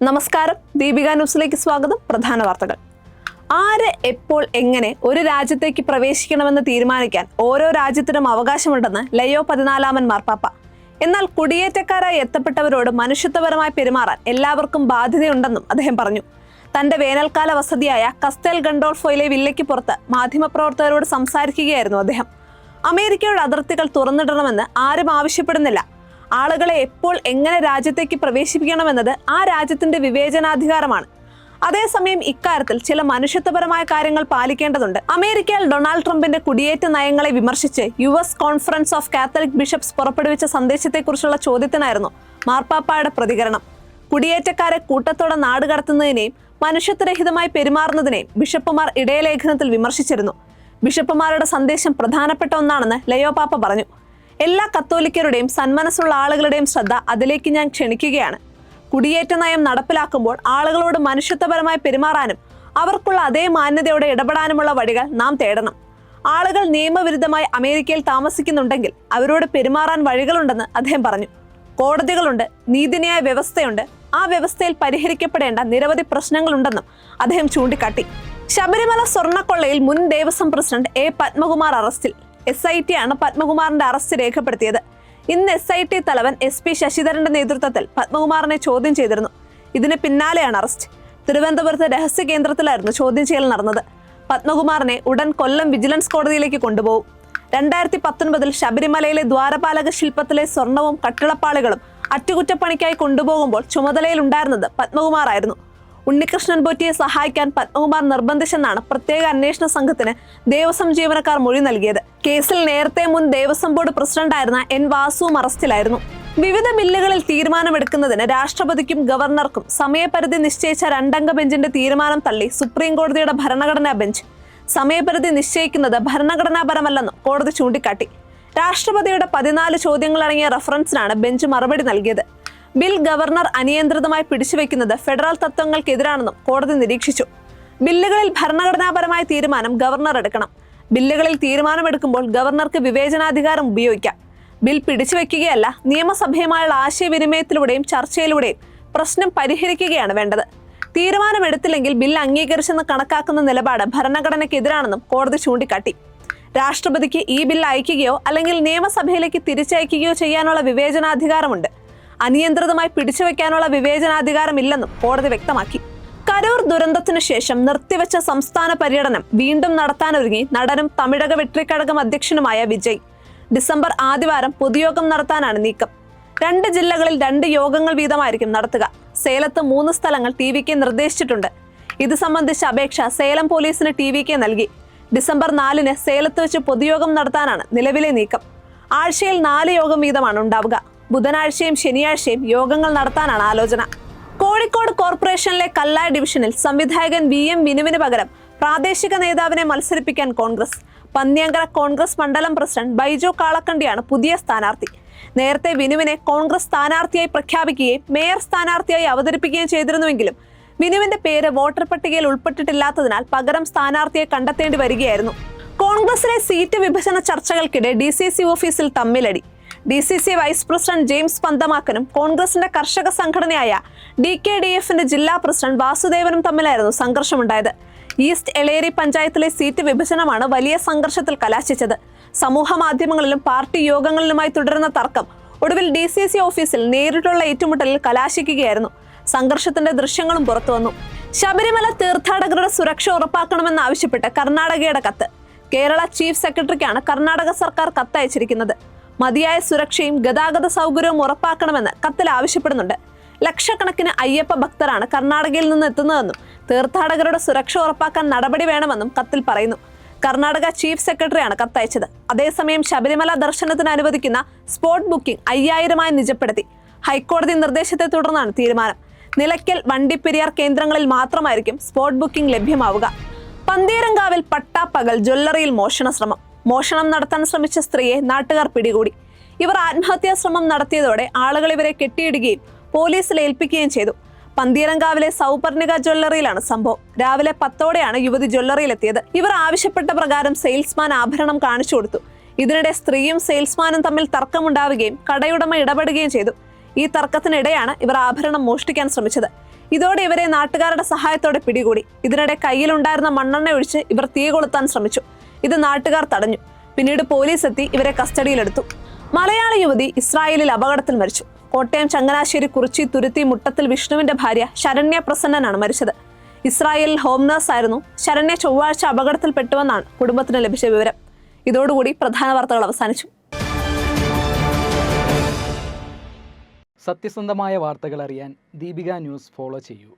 നമസ്കാരം, ദീപിക ന്യൂസിലേക്ക് സ്വാഗതം. പ്രധാന വാർത്തകൾ. ആര് എപ്പോൾ എങ്ങനെ ഒരു രാജ്യത്തേക്ക് പ്രവേശിക്കണമെന്ന് തീരുമാനിക്കാൻ ഓരോ രാജ്യത്തിനും അവകാശമുണ്ടെന്ന് ലയോ 14 മാർപ്പാപ്പ. എന്നാൽ കുടിയേറ്റക്കാരായി എത്തപ്പെട്ടവരോട് മനുഷ്യത്വപരമായി പെരുമാറാൻ എല്ലാവർക്കും ബാധ്യതയുണ്ടെന്നും അദ്ദേഹം പറഞ്ഞു. തന്റെ വേനൽക്കാല വസതിയായ കസ്റ്റേൽ ഗണ്ടോൾഫോയിലെ വില്ലയ്ക്ക് പുറത്ത് മാധ്യമപ്രവർത്തകരോട് സംസാരിക്കുകയായിരുന്നു അദ്ദേഹം. അമേരിക്കയുടെ അതിർത്തികൾ തുറന്നിടണമെന്ന് ആരും ആവശ്യപ്പെടുന്നില്ല. ആളുകളെ എപ്പോൾ എങ്ങനെ രാജ്യത്തേക്ക് പ്രവേശിപ്പിക്കണമെന്നത് ആ രാജ്യത്തിന്റെ വിവേചനാധികാരമാണ്. അതേസമയം ഇക്കാര്യത്തിൽ ചില മനുഷ്യത്വപരമായ കാര്യങ്ങൾ പാലിക്കേണ്ടതുണ്ട്. അമേരിക്കയിൽ ഡൊണാൾഡ് ട്രംപിന്റെ കുടിയേറ്റ നയങ്ങളെ വിമർശിച്ച് US conference of Catholic bishops പുറപ്പെടുവിച്ച സന്ദേശത്തെക്കുറിച്ചുള്ള ചോദ്യത്തിനായിരുന്നു മാർപ്പാപ്പയുടെ പ്രതികരണം. കുടിയേറ്റക്കാരെ കൂട്ടത്തോടെ നാടുകടത്തുന്നതിനെയും മനുഷ്യത്വരഹിതമായി പെരുമാറുന്നതിനെയും ബിഷപ്പുമാർ ഇടയലേഖനത്തിൽ വിമർശിച്ചിരുന്നു. ബിഷപ്പുമാരുടെ സന്ദേശം പ്രധാനപ്പെട്ട ഒന്നാണെന്ന് ലയോ പാപ്പ പറഞ്ഞു. എല്ലാ കത്തോലിക്കരുടെയും സന്മനസ്സുള്ള ആളുകളുടെയും ശ്രദ്ധ അതിലേക്ക് ഞാൻ ക്ഷണിക്കുകയാണ്. കുടിയേറ്റ നയം നടപ്പിലാക്കുമ്പോൾ ആളുകളോട് മനുഷ്യത്വപരമായി പെരുമാറാനും അവർക്കുള്ള അതേ മാന്യതയോടെ ഇടപെടാനുമുള്ള വഴികൾ നാം തേടണം. ആളുകൾ നിയമവിരുദ്ധമായി അമേരിക്കയിൽ താമസിക്കുന്നുണ്ടെങ്കിൽ അവരോട് പെരുമാറാൻ വഴികളുണ്ടെന്ന് അദ്ദേഹം പറഞ്ഞു. കോടതികളുണ്ട്, നീതിന്യായ വ്യവസ്ഥയുണ്ട്. ആ വ്യവസ്ഥയിൽ പരിഹരിക്കപ്പെടേണ്ട നിരവധി പ്രശ്നങ്ങളുണ്ടെന്നും അദ്ദേഹം ചൂണ്ടിക്കാട്ടി. ശബരിമല സ്വർണ്ണക്കൊള്ളയിൽ മുൻ ദേവസ്വം പ്രസിഡന്റ് A. പത്മകുമാർ അറസ്റ്റിൽ. SIT ആണ് പത്മകുമാറിന്റെ അറസ്റ്റ് രേഖപ്പെടുത്തിയത്. ഇന്ന് SIT തലവൻ SP ശശിധരന്റെ നേതൃത്വത്തിൽ പത്മകുമാറിനെ ചോദ്യം ചെയ്തിരുന്നു. ഇതിന് പിന്നാലെയാണ് അറസ്റ്റ്. തിരുവനന്തപുരത്ത് രഹസ്യ കേന്ദ്രത്തിലായിരുന്നു ചോദ്യം ചെയ്യൽ നടന്നത്. പത്മകുമാറിനെ ഉടൻ കൊല്ലം വിജിലൻസ് കോടതിയിലേക്ക് കൊണ്ടുപോകും. 2019 ശബരിമലയിലെ ദ്വാരപാലക ശില്പത്തിലെ സ്വർണവും കട്ടിളപ്പാളികളും അറ്റകുറ്റപ്പണിക്കായി കൊണ്ടുപോകുമ്പോൾ ചുമതലയിലുണ്ടായിരുന്നത് പത്മകുമാറായിരുന്നു. ഉണ്ണികൃഷ്ണൻ പോറ്റിയെ സഹായിക്കാൻ പത്മകുമാർ നിർബന്ധിച്ചെന്നാണ് പ്രത്യേക അന്വേഷണ സംഘത്തിന് ദേവസ്വം ജീവനക്കാർ മൊഴി നൽകിയത്. കേസിൽ നേരത്തെ മുൻ ദേവസ്വം ബോർഡ് പ്രസിഡന്റായിരുന്ന N. വാസുവും അറസ്റ്റിലായിരുന്നു. വിവിധ ബില്ലുകളിൽ തീരുമാനമെടുക്കുന്നതിന് രാഷ്ട്രപതിക്കും ഗവർണർക്കും സമയപരിധി നിശ്ചയിച്ച 2 അംഗ ബെഞ്ചിന്റെ തീരുമാനം തള്ളി സുപ്രീം കോടതിയുടെ ഭരണഘടനാ ബെഞ്ച്. സമയപരിധി നിശ്ചയിക്കുന്നത് ഭരണഘടനാപരമല്ലെന്നും കോടതി ചൂണ്ടിക്കാട്ടി. രാഷ്ട്രപതിയുടെ 14 ചോദ്യങ്ങളടങ്ങിയ റഫറൻസിനാണ് ബെഞ്ച് മറുപടി നൽകിയത്. ബിൽ ഗവർണർ അനിയന്ത്രിതമായി പിടിച്ചുവെക്കുന്നത് ഫെഡറൽ തത്വങ്ങൾക്കെതിരാണെന്നും കോടതി നിരീക്ഷിച്ചു. ബില്ലുകളിൽ ഭരണഘടനാപരമായ തീരുമാനം ഗവർണർ എടുക്കണം. ബില്ലുകളിൽ തീരുമാനമെടുക്കുമ്പോൾ ഗവർണർക്ക് വിവേചനാധികാരം ഉപയോഗിക്കാം. ബിൽ പിടിച്ചുവെക്കുകയല്ല, നിയമസഭയുമായുള്ള ആശയവിനിമയത്തിലൂടെയും ചർച്ചയിലൂടെയും പ്രശ്നം പരിഹരിക്കുകയാണ് വേണ്ടത്. തീരുമാനമെടുത്തില്ലെങ്കിൽ ബിൽ അംഗീകരിച്ചെന്ന് കണക്കാക്കുന്ന നിലപാട് ഭരണഘടനയ്ക്കെതിരാണെന്നും കോടതി ചൂണ്ടിക്കാട്ടി. രാഷ്ട്രപതിക്ക് ഈ ബിൽ അയക്കുകയോ അല്ലെങ്കിൽ നിയമസഭയിലേക്ക് തിരിച്ചയക്കുകയോ ചെയ്യാനുള്ള വിവേചനാധികാരമുണ്ട്. അനിയന്ത്രിതമായി പിടിച്ചുവെക്കാനുള്ള വിവേചനാധികാരമില്ലെന്നും കോടതി വ്യക്തമാക്കി. കരൂർ ദുരന്തത്തിനു ശേഷം നിർത്തിവെച്ച സംസ്ഥാന പര്യടനം വീണ്ടും നടത്താനൊരുങ്ങി നടനും തമിഴക വെട്രിക്കഴകം അധ്യക്ഷനുമായ വിജയ്. ഡിസംബർ ആദ്യവാരം പൊതുയോഗം നടത്താനാണ് നീക്കം. 2 ജില്ലകളിൽ 2 യോഗങ്ങൾ വീതമായിരിക്കും നടത്തുക. സേലത്ത് 3 സ്ഥലങ്ങൾ TVK നിർദ്ദേശിച്ചിട്ടുണ്ട്. ഇത് സംബന്ധിച്ച അപേക്ഷ സേലം പോലീസിന് TVK നൽകി. ഡിസംബർ 4-ന് സേലത്ത് വെച്ച് പൊതുയോഗം നടത്താനാണ് നിലവിലെ നീക്കം. ആഴ്ചയിൽ 4 യോഗം വീതമാണ് ഉണ്ടാവുക. ബുധനാഴ്ചയും ശനിയാഴ്ചയും യോഗങ്ങൾ നടത്താനാണ് ആലോചന. കോഴിക്കോട് കോർപ്പറേഷനിലെ കല്ലായ ഡിവിഷനിൽ സംവിധായകൻ VM വിനുവിന് പകരം പ്രാദേശിക നേതാവിനെ മത്സരിപ്പിക്കാൻ കോൺഗ്രസ്. പന്നിയങ്കര കോൺഗ്രസ് മണ്ഡലം പ്രസിഡന്റ് ബൈജു കാളക്കണ്ടിയാണ് പുതിയ സ്ഥാനാർത്ഥി. നേരത്തെ വിനുവിനെ കോൺഗ്രസ് സ്ഥാനാർത്ഥിയായി പ്രഖ്യാപിക്കുകയും മേയർ സ്ഥാനാർത്ഥിയായി അവതരിപ്പിക്കുകയും ചെയ്തിരുന്നുവെങ്കിലും വിനുവിന്റെ പേര് വോട്ടർ പട്ടികയിൽ ഉൾപ്പെട്ടിട്ടില്ലാത്തതിനാൽ പകരം സ്ഥാനാർത്ഥിയെ കണ്ടെത്തേണ്ടി വരികയായിരുന്നു. കോൺഗ്രസിലെ സീറ്റ് വിഭജന ചർച്ചകൾക്കിടെ DCC ഓഫീസിൽ തമ്മിലടി. DCC വൈസ് പ്രസിഡന്റ് ജെയിംസ് പന്തമാക്കനും കോൺഗ്രസിന്റെ കർഷക സംഘടനയായ DKDFന്റെ ജില്ലാ പ്രസിഡന്റ് വാസുദേവനും തമ്മിലായിരുന്നു സംഘർഷമുണ്ടായത്. ഈസ്റ്റ് എളേരി പഞ്ചായത്തിലെ സീറ്റ് വിഭജനമാണ് വലിയ സംഘർഷത്തിൽ കലാശിച്ചത്. സമൂഹ മാധ്യമങ്ങളിലും പാർട്ടി യോഗങ്ങളിലുമായി തുടരുന്ന തർക്കം ഒടുവിൽ DCC ഓഫീസിൽ നേരിട്ടുള്ള ഏറ്റുമുട്ടലിൽ കലാശിക്കുകയായിരുന്നു. സംഘർഷത്തിന്റെ ദൃശ്യങ്ങളും പുറത്തുവന്നു. ശബരിമല തീർത്ഥാടകരുടെ സുരക്ഷ ഉറപ്പാക്കണമെന്നാവശ്യപ്പെട്ട് കർണാടകയുടെ കത്ത്. കേരള ചീഫ് സെക്രട്ടറിക്കാണ് കർണാടക സർക്കാർ കത്തയച്ചിരിക്കുന്നത്. മതിയായ സുരക്ഷയും ഗതാഗത സൗകര്യവും ഉറപ്പാക്കണമെന്ന് കത്തിൽ ആവശ്യപ്പെടുന്നുണ്ട്. ലക്ഷക്കണക്കിന് അയ്യപ്പ ഭക്തരാണ് കർണാടകയിൽ നിന്ന് എത്തുന്നതെന്നും തീർത്ഥാടകരുടെ സുരക്ഷ ഉറപ്പാക്കാൻ നടപടി വേണമെന്നും കത്തിൽ പറയുന്നു. കർണാടക ചീഫ് സെക്രട്ടറിയാണ് കത്തയച്ചത്. അതേസമയം ശബരിമല ദർശനത്തിന് അനുവദിക്കുന്ന സ്പോട്ട് ബുക്കിംഗ് 5000-ആയി നിജപ്പെടുത്തി. ഹൈക്കോടതി നിർദ്ദേശത്തെ തുടർന്നാണ് തീരുമാനം. നിലയ്ക്കൽ, വണ്ടിപ്പെരിയാർ കേന്ദ്രങ്ങളിൽ മാത്രമായിരിക്കും സ്പോട്ട് ബുക്കിംഗ് ലഭ്യമാവുക. പന്തീരങ്കാവിൽ പട്ടാപ്പകൽ ജ്വല്ലറിയിൽ മോഷണ ശ്രമം. മോഷണം നടത്താൻ ശ്രമിച്ച സ്ത്രീയെ നാട്ടുകാർ പിടികൂടി. ഇവർ ആത്മഹത്യാ ശ്രമം നടത്തിയതോടെ ആളുകൾ ഇവരെ കെട്ടിയിടുകയും പോലീസിൽ ഏൽപ്പിക്കുകയും ചെയ്തു. പന്തീരങ്കാവിലെ സൗപർണിക ജ്വല്ലറിയിലാണ് സംഭവം. രാവിലെ 10ഓടെയാണ് യുവതി ജ്വല്ലറിയിലെത്തിയത്. ഇവർ ആവശ്യപ്പെട്ട പ്രകാരം സെയിൽസ്മാൻ ആഭരണം കാണിച്ചു കൊടുത്തു. ഇതിനിടെ സ്ത്രീയും സെയിൽസ്മാനും തമ്മിൽ തർക്കമുണ്ടാവുകയും കടയുടമ ഇടപെടുകയും ചെയ്തു. ഈ തർക്കത്തിനിടെയാണ് ഇവർ ആഭരണം മോഷ്ടിക്കാൻ ശ്രമിച്ചത്. ഇതോടെ ഇവരെ നാട്ടുകാരുടെ സഹായത്തോടെ പിടികൂടി. ഇതിനിടെ കയ്യിലുണ്ടായിരുന്ന മണ്ണെണ്ണ ഒഴിച്ച് ഇവർ തീ കൊളുത്താൻ ശ്രമിച്ചു. ഇത് നാട്ടുകാർ തടഞ്ഞു. പിന്നീട് പോലീസ് എത്തി ഇവരെ കസ്റ്റഡിയിലെടുത്തു. മലയാളി യുവതി ഇസ്രായേലിൽ അപകടത്തിൽ മരിച്ചു. കോട്ടയം ചങ്ങനാശ്ശേരി കുറിച്ചി തുരുത്തി മുട്ടത്തിൽ വിഷ്ണുവിന്റെ ഭാര്യ ശരണ്യ പ്രസന്നനാണ് മരിച്ചത്. ഇസ്രായേലിൽ ഹോം നഴ്സ് ആയിരുന്നു ശരണ്യ. ചൊവ്വാഴ്ച അപകടത്തിൽപ്പെട്ടുവെന്നാണ് കുടുംബത്തിന് ലഭിച്ച വിവരം. ഇതോടുകൂടി പ്രധാന വാർത്തകൾ അവസാനിച്ചു. സത്യസന്ധമായ വാർത്തകൾ അറിയാൻ ദീപിക ന്യൂസ് ഫോളോ ചെയ്യൂ.